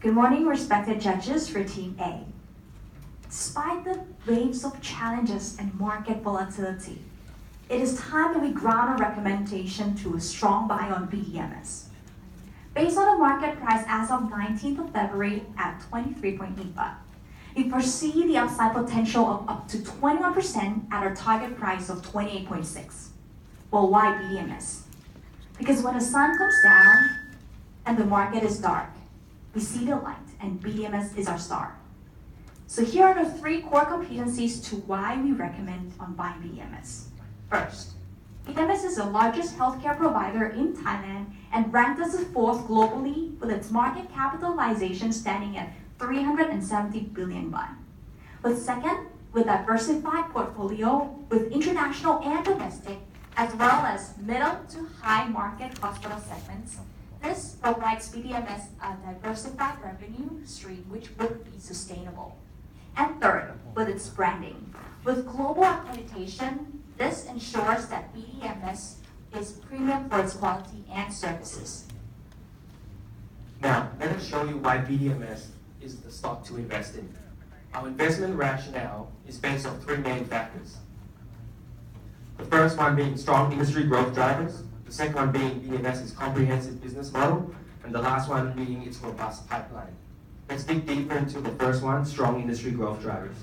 Good morning, respected judges for Team A. Despite the waves of challenges and market volatility, it is time that we ground our recommendation to a strong buy on BDMs. Based on the market price as of 19th of February at 23.85, we foresee the upside potential of up to 21% at our target price of 28.6. Well, why BDMs? Because when the sun comes down and the market is dark, we see the light, and BDMs is our star. So here are the 3 core competencies to why we recommend on buying BDMs. First, BDMs is the largest healthcare provider in Thailand and ranked as the 4th globally with its market capitalization standing at 370 billion baht. But second, with diversified portfolio with international and domestic, as well as middle to high market hospital segments, this provides BDMs a diversified revenue stream which would be sustainable. And third, with its branding. With global accreditation, this ensures that BDMs is premium for its quality and services. Now, let us show you why BDMs is the stock to invest in. Our investment rationale is based on 3 main factors. The first one being strong industry growth drivers, the second one being BDMS's comprehensive business model, and the last one being its robust pipeline. Let's dig deeper into the first one, strong industry growth drivers.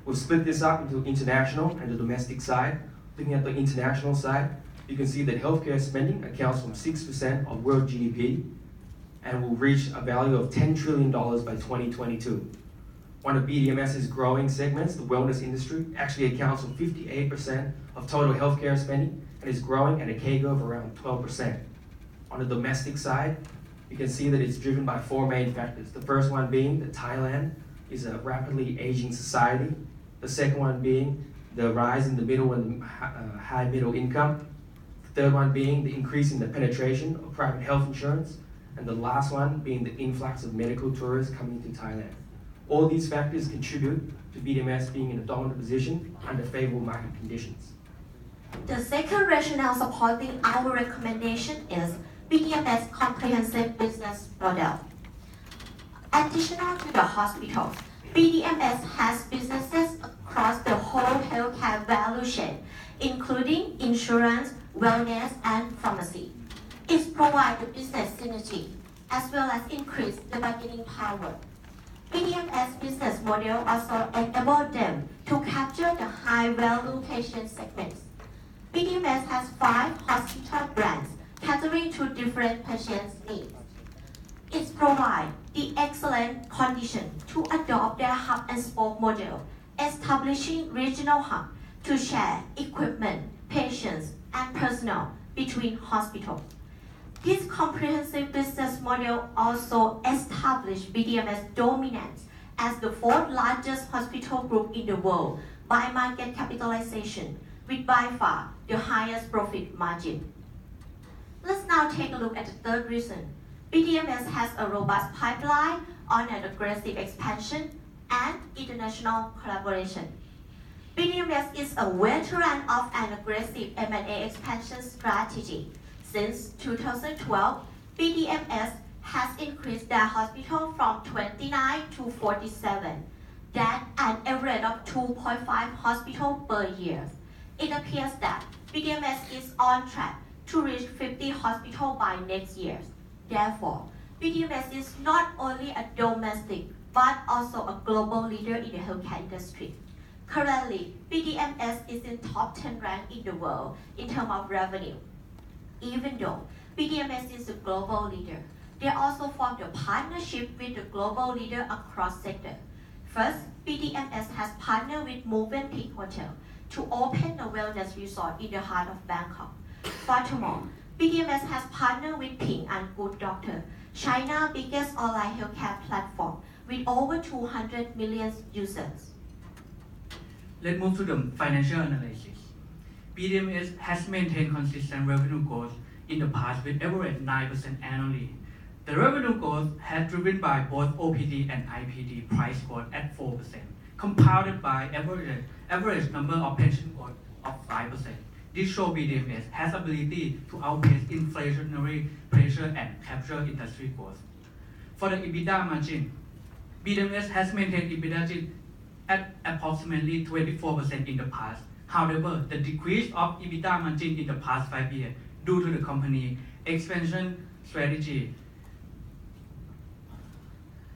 We'll split this up into international and the domestic side. Looking at the international side, you can see that healthcare spending accounts for 6% of world GDP and will reach a value of $10 trillion by 2022. One of BDMS's growing segments, the wellness industry, actually accounts for 58% of total healthcare spending and is growing at a CAGR of around 12%. On the domestic side, you can see that it's driven by 4 main factors. The first one being that Thailand is a rapidly aging society. The second one being the rise in the middle and high middle income. The third one being the increase in the penetration of private health insurance. And the last one being the influx of medical tourists coming to Thailand. All these factors contribute to BDMS being in a dominant position under favorable market conditions. The second rationale supporting our recommendation is BDMS comprehensive business model. Additional to the hospitals, BDMS has businesses across the whole healthcare value chain, including insurance, wellness, and pharmacy. It provides the business synergy, as well as increase the bargaining power. BDMS business model also enables them to capture the high-value patient segments. BDMS has 5 hospital brands catering to different patients' needs. It provides the excellent condition to adopt their hub and spoke model, establishing regional hubs to share equipment, patients, and personnel between hospitals. This comprehensive business model also established BDMS dominance as the 4th largest hospital group in the world by market capitalization, with by far the highest profit margin. Let's now take a look at the third reason. BDMS has a robust pipeline on an aggressive expansion and international collaboration. BDMS is a veteran of an aggressive M&A expansion strategy. Since 2012, BDMS has increased their hospital from 29 to 47. That's an average of 2.5 hospitals per year. It appears that BDMS is on track to reach 50 hospitals by next year. Therefore, BDMS is not only a domestic but also a global leader in the healthcare industry. Currently, BDMS is in top 10 rank in the world in terms of revenue. Even though BDMS is a global leader, they also formed a partnership with the global leader across sectors. First, BDMS has partnered with Movenpick Hotel to open a wellness resort in the heart of Bangkok. Furthermore, BDMS has partnered with Ping and Good Doctor, China's biggest online healthcare platform with over 200 million users. Let's move to the financial analysis. BDMS has maintained consistent revenue growth in the past with average 9% annually. The revenue growth has driven by both OPD and IPD price growth at 4%, compounded by average number of patient growth of 5%. This shows BDMS has ability to outpace inflationary pressure and capture industry growth. For the EBITDA margin, BDMs has maintained EBITDA at approximately 24% in the past. However, the decrease of EBITDA margin in the past 5 years due to the company expansion strategy.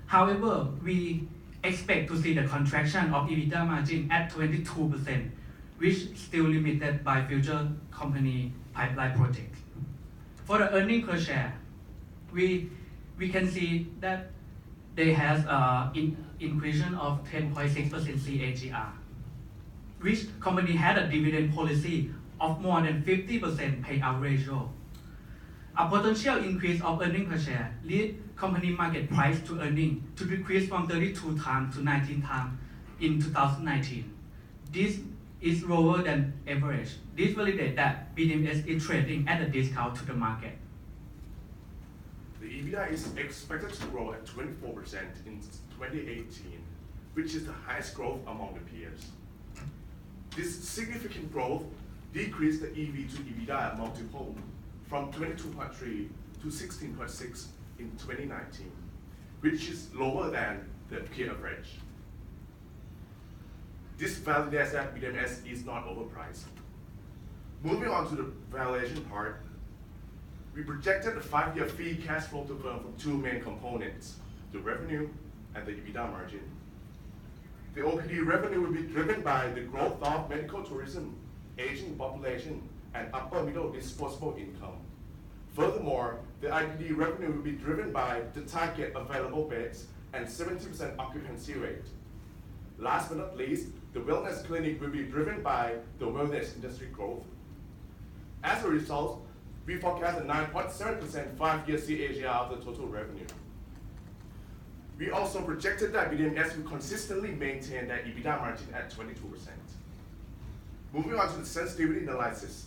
However, we expect to see the contraction of EBITDA margin at 22%, which still limited by future company pipeline projects. For the earning per share, we can see that they has increase of 10.6% CAGR, which company had a dividend policy of more than 50% payout ratio. A potential increase of earning per share lead company market price to earning to decrease from 32 times to 19 times in 2019. This is lower than average. This validates that BDMs is trading at a discount to the market. The EBITDA is expected to grow at 24% in 2018, which is the highest growth among the peers. This significant growth decreased the EV to EBITDA multiple from 22.3 to 16.6 in 2019, which is lower than the peer average. This validates that BDMs is not overpriced. Moving on to the valuation part, we projected the 5-year free cash flow to firm from 2 main components, the revenue and the EBITDA margin. The OPD revenue will be driven by the growth of medical tourism, aging population, and upper middle disposable income. Furthermore, the IPD revenue will be driven by the target available beds and 70% occupancy rate. Last but not least, the wellness clinic will be driven by the wellness industry growth. As a result, we forecast a 9.7% 5-year CAGR of the total revenue. We also projected that BDMs will consistently maintain their EBITDA margin at 22%. Moving on to the sensitivity analysis,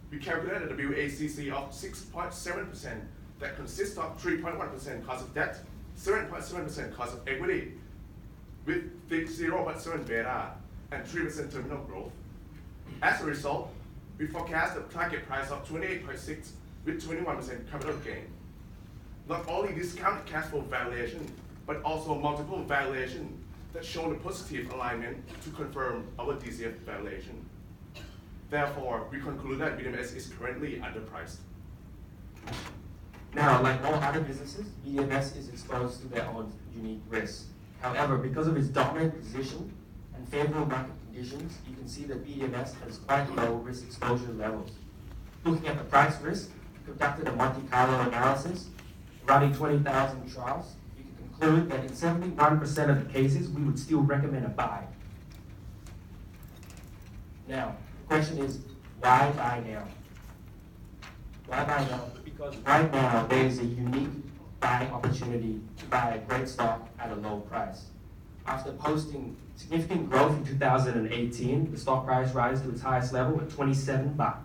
we calculated a WACC of 6.7% that consists of 3.1% cost of debt, 7.7% cost of equity, with 0.7 beta and 3% terminal growth. As a result, we forecast a target price of 28.6 with 21% capital gain. Not only discounted cash flow valuation, but also multiple valuation that show the positive alignment to confirm our DCF valuation. Therefore, we conclude that BDMs is currently underpriced. Now, like all other businesses, BDMs is exposed to their own unique risks. However, because of its dominant position and favorable market conditions, you can see that BDMs has quite low risk exposure levels. Looking at the price risk, we conducted a Monte Carlo analysis, running 20,000 trials. You can conclude that in 71% of the cases, we would still recommend a buy. Now, the question is, why buy now? Why buy now? Because right now, there is a unique buying opportunity to buy a great stock at a low price. After posting significant growth in 2018, the stock price rises to its highest level at 27 baht.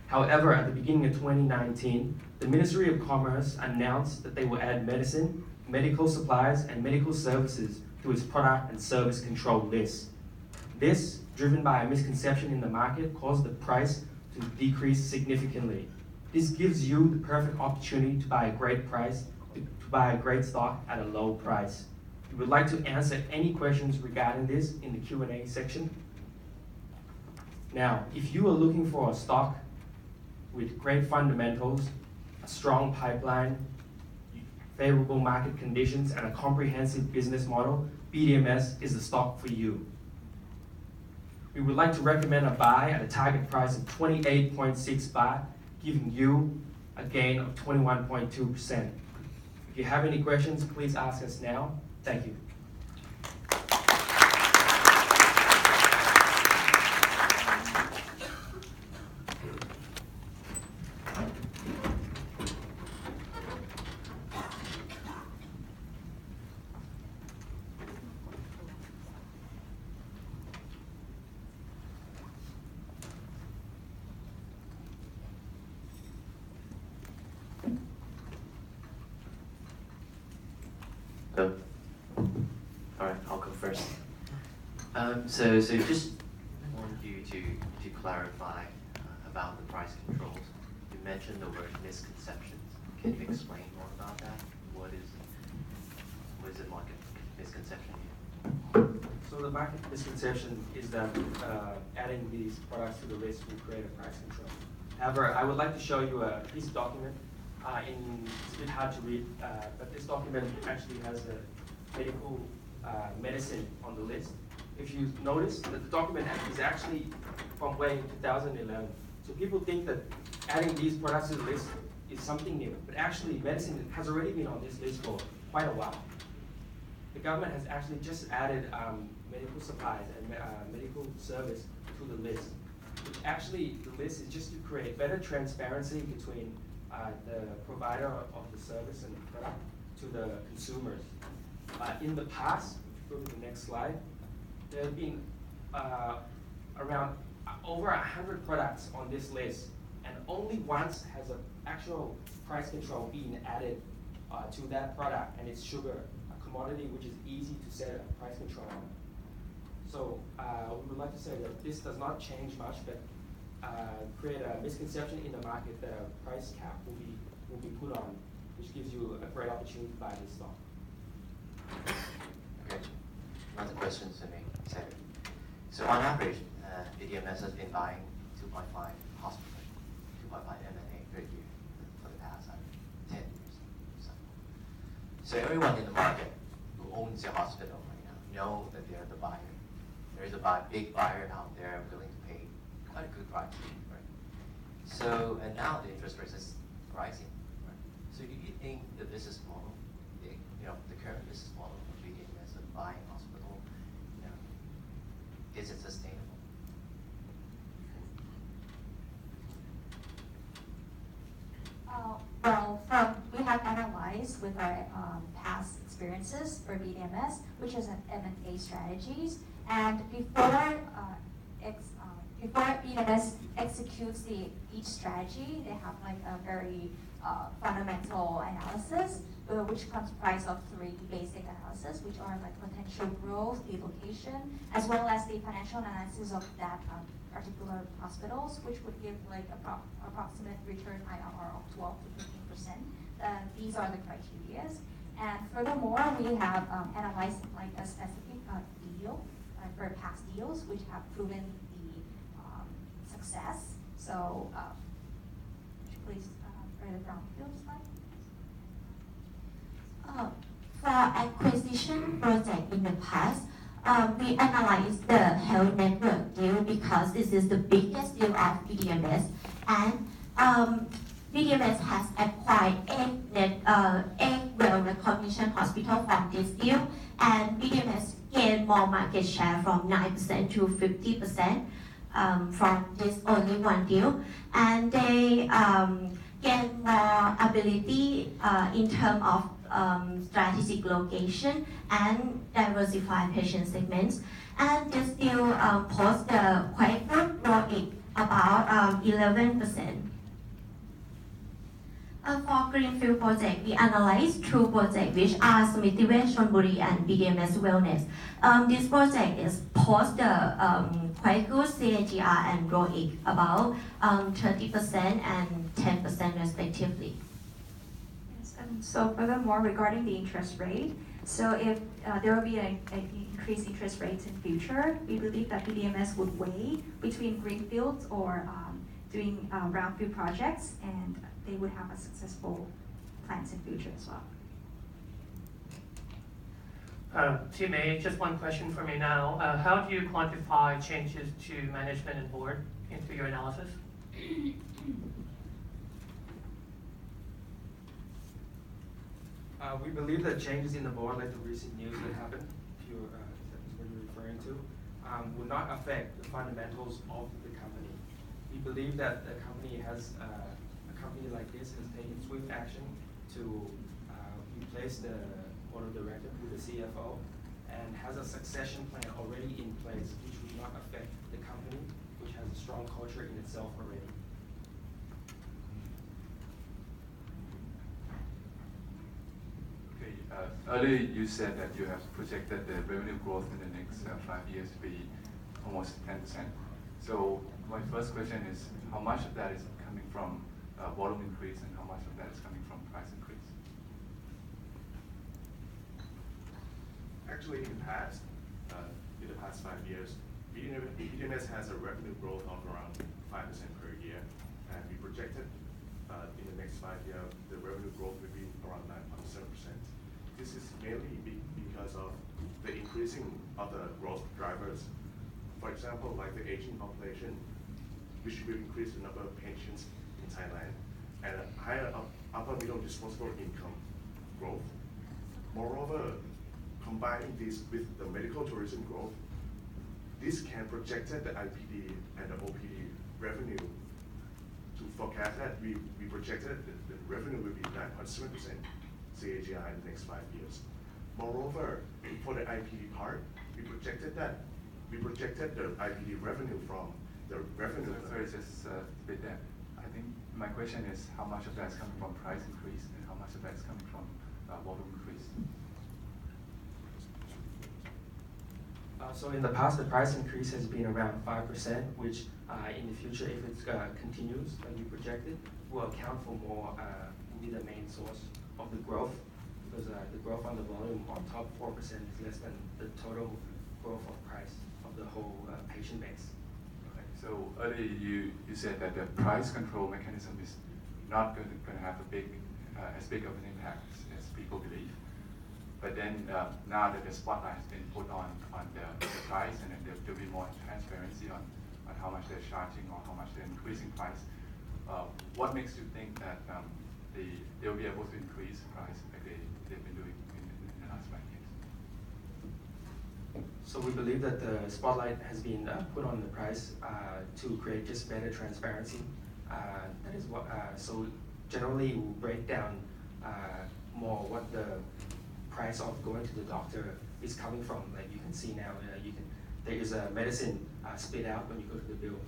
However, at the beginning of 2019, the Ministry of Commerce announced that they will add medicine, medical supplies, and medical services to its product and service control list. This, driven by a misconception in the market, caused the price to decrease significantly. This gives you the perfect opportunity to buy a great price, to buy a great stock at a low price. We would like to answer any questions regarding this in the Q&A section. Now, if you are looking for a stock with great fundamentals, a strong pipeline, favorable market conditions, and a comprehensive business model, BDMs is the stock for you. We would like to recommend a buy at a target price of 28.6 baht, giving you a gain of 21.2%. If you have any questions, please ask us now. Thank you. Go. All right, I'll go first. So just want you to clarify about the price controls. You mentioned the word misconceptions. Can you explain more about that? What is is the market misconception here? So the market misconception is that adding these products to the list will create a price control. However, I would like to show you a piece of document. It's a bit hard to read, but this document actually has a medical medicine on the list. If you notice, that the document is actually from way 2011. So people think that adding these products to the list is something new, but actually medicine has already been on this list for quite a while. The government has actually just added medical supplies and medical service to the list. Which actually, the list is just to create better transparency between the provider of the service and the product to the consumers. In the past, go to the next slide, there have been around over 100 products on this list, and only once has an actual price control been added to that product, and it's sugar, a commodity which is easy to set a price control on. So we would like to say that this does not change much, but create a misconception in the market that a price cap will be put on, which gives you a great opportunity to buy this stock. Okay. Another question to me, Sasin. So on average, BDMS has been buying 2.5 hospitals, 2.5 M&A per year for the past 10 years. So everyone in the market who owns a hospital right now know that they're the buyer. There's a big buyer out there willing to pay quite a good price, right? So, and now the interest rate is rising, right? So do you think the business model, the current business model of BDMS of buying hospital, is it sustainable? Well, we have analyzed with our past experiences for BDMS, which is an M&A strategies, and before BDMS executes each strategy, they have like a very fundamental analysis, which comprised of 3 basic analysis, which are like potential growth, the location, as well as the financial analysis of that particular hospitals, which would give like approximate return IRR of 12 to 15%. These are the criteria. And furthermore, we have analyzed like a specific deal for past deals, which have proven the success. So, please further brownfield slide. For acquisition project in the past, we analyzed the health network deal because this is the biggest deal of BDMS, and BDMS has acquired 8 well-recognition hospital from this deal, and BDMS gained more market share from 9% to 50% from this only one deal, and they gain more ability in terms of strategic location and diversified patient segments. And this deal post the quite good ROIC, about 11%. For Greenfield project, we analyzed 2 projects, which are Smithiwech Chonburi and BDMS Wellness. This project is post the quite good CAGR and ROIC, about 30% and 10% respectively. Yes, and so furthermore, regarding the interest rate, so if there will be an increased interest rates in future, we believe that BDMS would weigh between greenfields or doing brownfield projects, and they would have a successful plans in future as well. Team A, just one question for me now. How do you quantify changes to management and board into your analysis? We believe that changes in the board, like the recent news that happened, if you, that is what you're referring to, will not affect the fundamentals of the company. We believe that the company has, a company like this has taken swift action to replace the board of directors with the CFO, and has a succession plan already in place, which will not affect the company, which has a strong culture in itself already. Earlier you said that you have projected the revenue growth in the next 5 years to be almost 10%. So my first question is, how much of that is coming from volume increase, and how much of that is coming from price increase? Actually, in the past 5 years, BDMS has a revenue growth of around 5% per year, and we projected in the next 5 years, the revenue growth will be around 9.7%. This is mainly because of the increasing of the growth drivers. For example, like the aging population, which will increase the number of patients in Thailand, and a higher upper middle disposable income growth. Moreover, combining this with the medical tourism growth, this can project the IPD and the OPD revenue. To forecast that, we projected that the revenue will be 9.7% CAGR in the next 5 years. Moreover, for the IPD part, we projected the IPD revenue from the revenue. Sorry, just with that. I think my question is how much of that is coming from price increase and how much of that is coming from volume increase? So in the past, the price increase has been around 5%, which in the future, if it continues like we projected, will account for more, will be the main source of the growth, because the growth on the volume on top 4% is less than the total growth of price of the whole patient base. Okay. So earlier you said that the price control mechanism is not going to have as big of an impact as people believe. But then now that the spotlight has been put on the price, and then there'll be more transparency on how much they're charging or how much they're increasing price. What makes you think that they'll be able to increase price like they've been doing in the last 5 years? So we believe that the spotlight has been put on the price to create just better transparency. That is what. So generally, we'll break down more what the price of going to the doctor is coming from. Like you can see now, there is a medicine spit out when you go to the bill.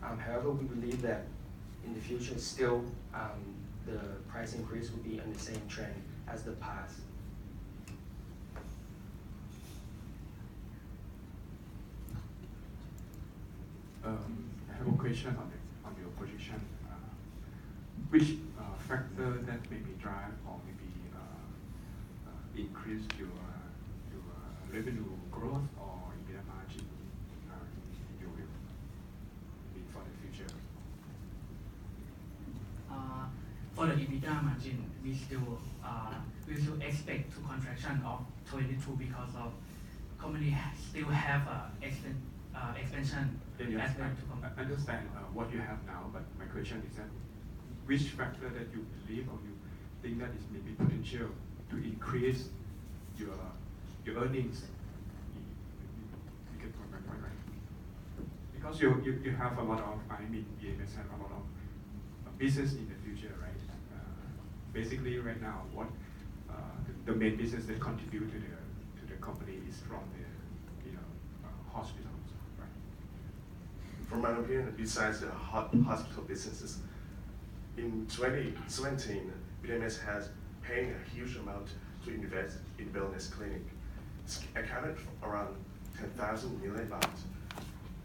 However, we believe that in the future, still the price increase will be on the same trend as the past. I have a question on your position. Which factor that maybe drive or maybe increase your revenue growth or EBITDA margin in your view for the future? For the EBITDA margin, we still expect to contraction of 22 because of company still have expansion. Yes, as well to come. I understand what you have now, but my question is that which factor that you believe or you think that is maybe potential to increase your earnings? You get my point, right? Because you have a lot of, BMS have a lot of business in the future, right? Basically, right now, what the main business that contribute to the company is from the hospitals, right? From my opinion, besides the hospital businesses, in 2017, BMS has paying a huge amount to invest in wellness clinic. It's accounted for around 10,000 million baht.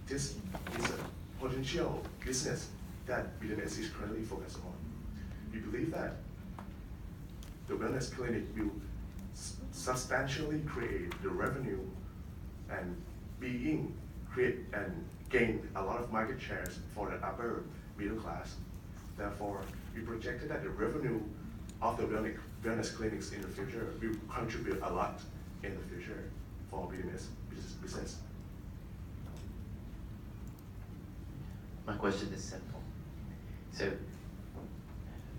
This is a potential business that BMS is currently focused on. We believe that the wellness clinic will substantially create the revenue and create and gain a lot of market shares for the upper middle class. Therefore, we projected that the revenue of the wellness clinics in the future will contribute a lot in the future for BMS business. My question is simple. So,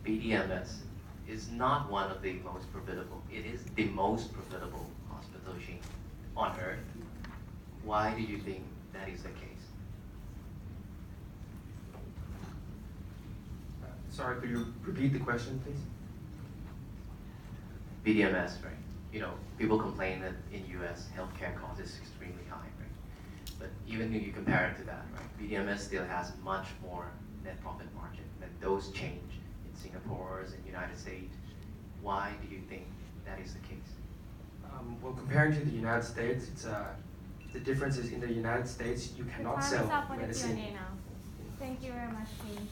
BDMS is not one of the most profitable. It is the most profitable hospital chain on earth. Why do you think that is the case? Sorry, could you repeat the question, please? BDMS, right? People complain that in US, healthcare cost is extremely high, right? But even if you compare it to that, right? BDMS still has much more net profit margin than those chains in Singapore and United States. Why do you think that is the case? Well, comparing to the United States, it's the difference is in the United States, you cannot Time is sell up for the medicine. Q&A now. Thank you very much, team.